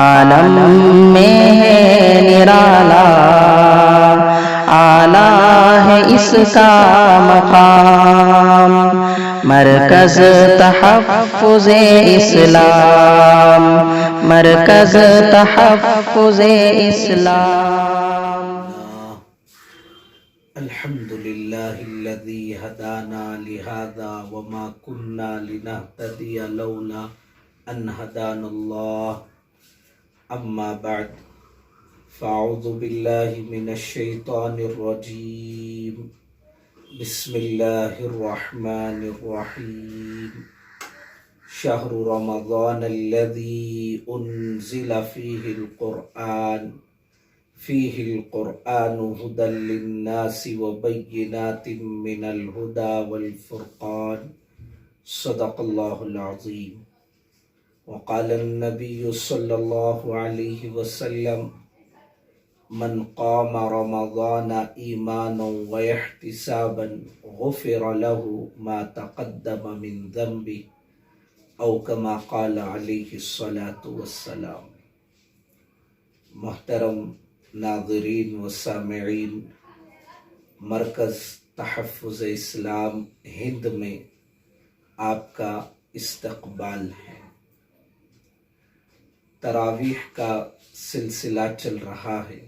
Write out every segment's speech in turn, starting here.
عالم میں ہے نرالا، اعلیٰ ہے اس کا مقام، مرکز تحفظ اسلام، مرکز تحفظ اسلام۔ الحمد للہ الذی ہدانا لہذا وما کنا لنہتدی لولا ان ہدانا اللہ، اما بعد فاعوذ باللہ من الشیطان الرجیم، بسم اللہ الرحمن الرحیم۔ شہر رمضان الذی انزل فیہ القرآن فیہ القرآن ہدی للناس وبینات من الہدی والفرقان، صدق اللہ العظیم۔ وقال النبی صلی اللہ علیہ وسلم، من قام رمضان ایمانا واحتسابا غفر له ما تقدم من ذنبه، او کما قال علیہ الصلاۃ والسلام۔ محترم ناظرین و سامعین، مرکز تحفظ اسلام ہند میں آپ کا استقبال ہے۔ تراویح کا سلسلہ چل رہا ہے۔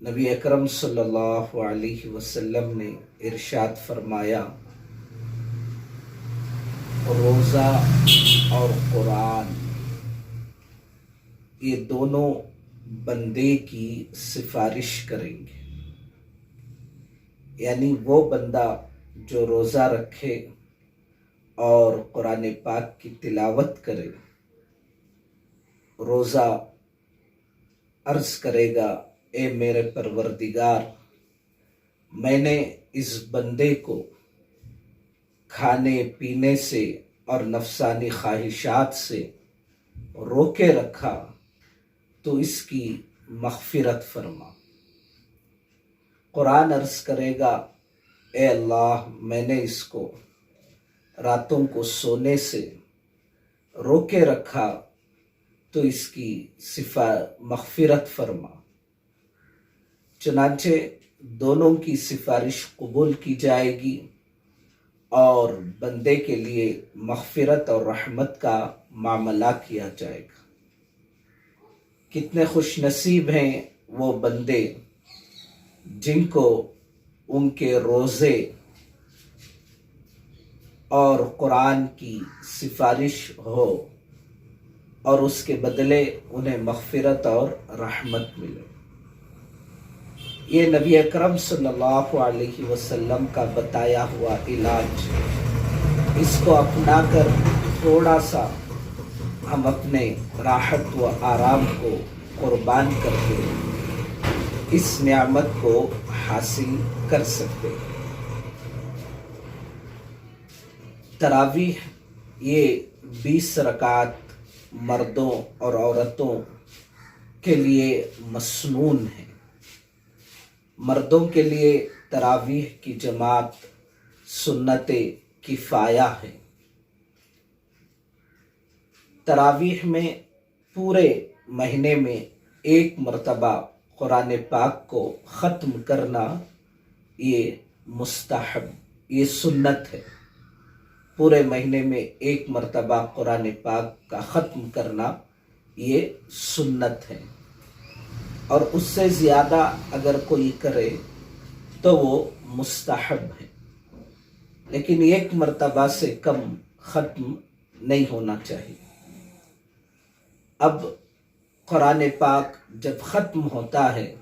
نبی اکرم صلی اللہ علیہ وسلم نے ارشاد فرمایا، روزہ اور قرآن یہ دونوں بندے کی سفارش کریں گے، یعنی وہ بندہ جو روزہ رکھے اور قرآن پاک کی تلاوت کرے، روزہ عرض کرے گا، اے میرے پروردگار، میں نے اس بندے کو کھانے پینے سے اور نفسانی خواہشات سے روکے رکھا، تو اس کی مغفرت فرما۔ قرآن عرض کرے گا، اے اللہ، میں نے اس کو راتوں کو سونے سے روکے رکھا، تو اس کی مغفرت فرما۔ چنانچہ دونوں کی سفارش قبول کی جائے گی اور بندے کے لیے مغفرت اور رحمت کا معاملہ کیا جائے گا۔ کتنے خوش نصیب ہیں وہ بندے جن کو ان کے روزے اور قرآن کی سفارش ہو اور اس کے بدلے انہیں مغفرت اور رحمت ملے۔ یہ نبی اکرم صلی اللہ علیہ وسلم کا بتایا ہوا علاج، اس کو اپنا کر تھوڑا سا ہم اپنے راحت و آرام کو قربان کر کے اس نعمت کو حاصل کر سکتے ہیں۔ تراویح یہ 20 رکعت مردوں اور عورتوں کے لیے مسنون ہے۔ مردوں کے لیے تراویح کی جماعت سنت کفایہ ہے۔ تراویح میں پورے مہینے میں ایک مرتبہ قرآن پاک کو ختم کرنا یہ مستحب، یہ سنت ہے۔ پورے مہینے میں ایک مرتبہ قرآن پاک کا ختم کرنا یہ سنت ہے، اور اس سے زیادہ اگر کوئی کرے تو وہ مستحب ہے، لیکن ایک مرتبہ سے کم ختم نہیں ہونا چاہیے۔ اب قرآن پاک جب ختم ہوتا ہے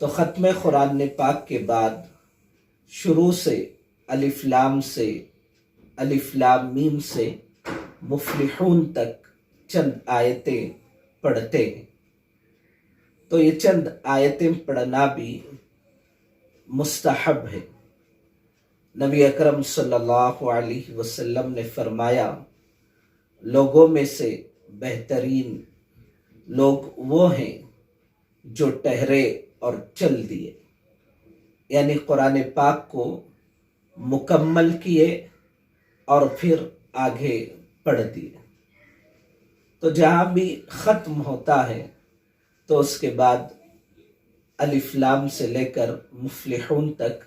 تو ختم قرآن پاک کے بعد شروع سے الف لام سے، الف لام میم سے مفلحون تک چند آیتیں پڑھتے ہیں، تو یہ چند آیتیں پڑھنا بھی مستحب ہے۔ نبی اکرم صلی اللہ علیہ وسلم نے فرمایا، لوگوں میں سے بہترین لوگ وہ ہیں جو ٹہرے اور چل دیے، یعنی قرآن پاک کو مکمل کیے اور پھر آگے پڑھ دیے۔ تو جہاں بھی ختم ہوتا ہے تو اس کے بعد الف لام سے لے کر مفلحون تک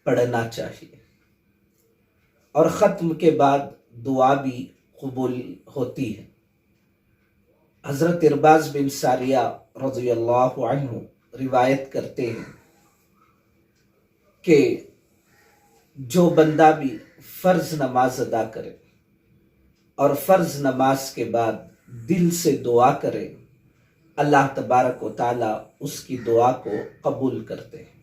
پڑھنا چاہیے، اور ختم کے بعد دعا بھی قبول ہوتی ہے۔ حضرت ارباز بن ساریہ رضی اللہ عنہ روایت کرتے ہیں کہ جو بندہ بھی فرض نماز ادا کرے اور فرض نماز کے بعد دل سے دعا کرے، اللہ تبارک و تعالی اس کی دعا کو قبول کرتے ہیں۔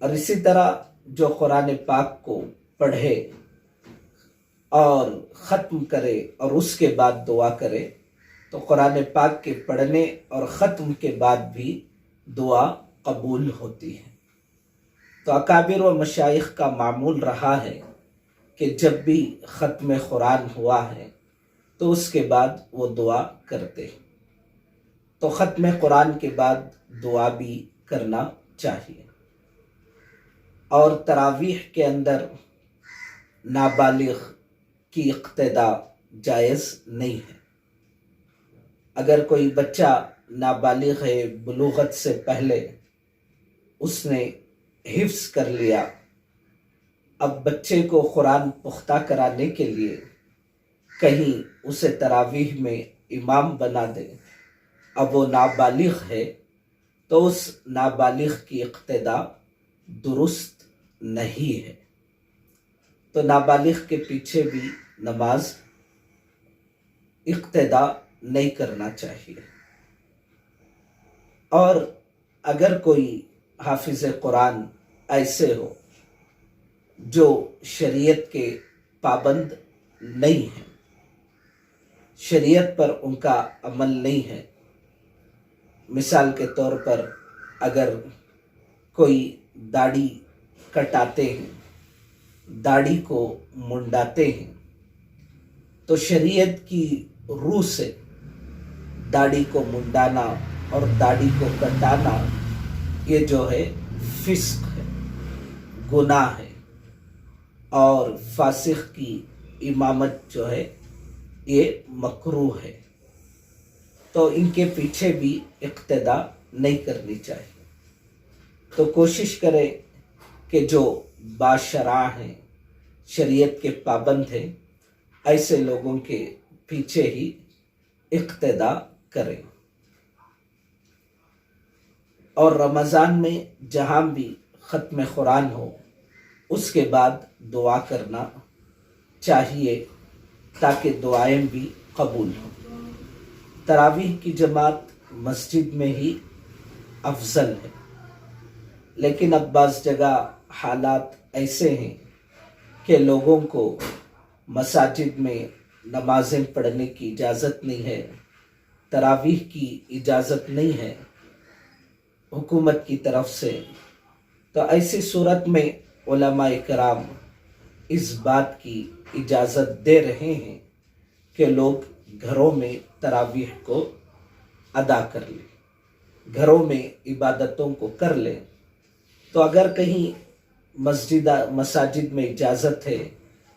اور اسی طرح جو قرآن پاک کو پڑھے اور ختم کرے اور اس کے بعد دعا کرے تو قرآن پاک کے پڑھنے اور ختم کے بعد بھی دعا قبول ہوتی ہے۔ تو اکابر و مشائخ کا معمول رہا ہے کہ جب بھی ختم قرآن ہوا ہے تو اس کے بعد وہ دعا کرتے ہیں، تو ختم قرآن کے بعد دعا بھی کرنا چاہیے۔ اور تراویح کے اندر نابالغ کی اقتداء جائز نہیں ہے۔ اگر کوئی بچہ نابالغ ہے، بلوغت سے پہلے اس نے حفظ کر لیا، اب بچے کو قرآن پختہ کرانے کے لیے کہیں اسے تراویح میں امام بنا دے، اب وہ نابالغ ہے تو اس نابالغ کی اقتداء درست نہیں ہے، تو نابالغ کے پیچھے بھی نماز اقتداء نہیں کرنا چاہیے۔ اور اگر کوئی حافظ قرآن ایسے ہو جو شریعت کے پابند نہیں ہیں، شریعت پر ان کا عمل نہیں ہے، مثال کے طور پر اگر کوئی داڑھی کٹاتے ہیں، داڑھی کو منڈاتے ہیں، تو شریعت کی روح سے داڑھی کو منڈانا اور داڑھی کو کٹانا یہ جو ہے فسق ہے، گناہ ہے، اور فاسق کی امامت جو ہے یہ مکروہ ہے، تو ان کے پیچھے بھی اقتداء نہیں کرنی چاہیے۔ تو کوشش کرے کہ جو باشرع ہیں، شریعت کے پابند ہیں، ایسے لوگوں کے پیچھے ہی اقتداء کریں۔ اور رمضان میں جہاں بھی ختم قرآن ہو اس کے بعد دعا کرنا چاہیے تاکہ دعائیں بھی قبول ہوں۔ تراویح کی جماعت مسجد میں ہی افضل ہے، لیکن اب بعض جگہ حالات ایسے ہیں کہ لوگوں کو مساجد میں نمازیں پڑھنے کی اجازت نہیں ہے، تراویح کی اجازت نہیں ہے حکومت کی طرف سے، تو ایسی صورت میں علماء کرام اس بات کی اجازت دے رہے ہیں کہ لوگ گھروں میں تراویح کو ادا کر لیں، گھروں میں عبادتوں کو کر لیں۔ تو اگر کہیں مساجد میں اجازت ہے،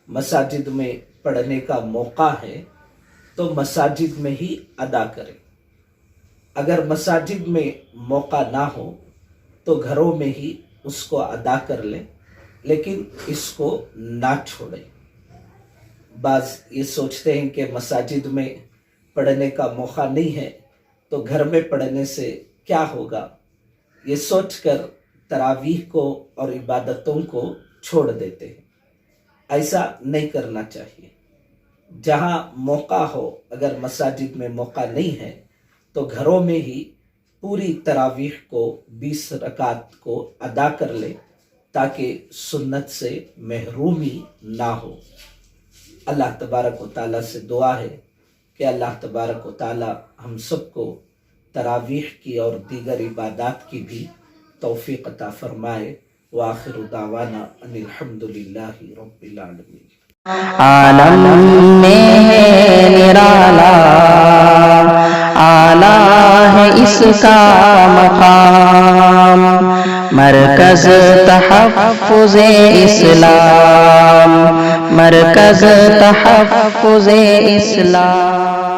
مساجد میں پڑھنے کا موقع ہے تو مساجد میں ہی ادا کریں۔ اگر مساجد میں موقع نہ ہو تو گھروں میں ہی اس کو ادا کر لیں، لیکن اس کو نہ چھوڑیں۔ بعض یہ سوچتے ہیں کہ مساجد میں پڑھنے کا موقع نہیں ہے تو گھر میں پڑھنے سے کیا ہوگا، یہ سوچ کر تراویح کو اور عبادتوں کو چھوڑ دیتے ہیں۔ ایسا نہیں کرنا چاہیے۔ جہاں موقع ہو، اگر مساجد میں موقع نہیں ہے تو گھروں میں ہی پوری تراویح کو 20 رکعت کو ادا کر لے تاکہ سنت سے محرومی نہ ہو۔ اللہ تبارک و تعالیٰ سے دعا ہے کہ اللہ تبارک و تعالیٰ ہم سب کو تراویح کی اور دیگر عبادات کی بھی توفیق عطا فرمائے۔ وآخر دعوانا ان الحمدللہ رب العالمین۔ عالم میں ہے نرالا، اعلیٰ ہے اس کا مقام، مرکز تحفظ اسلام، مرکز تحفظ اسلام۔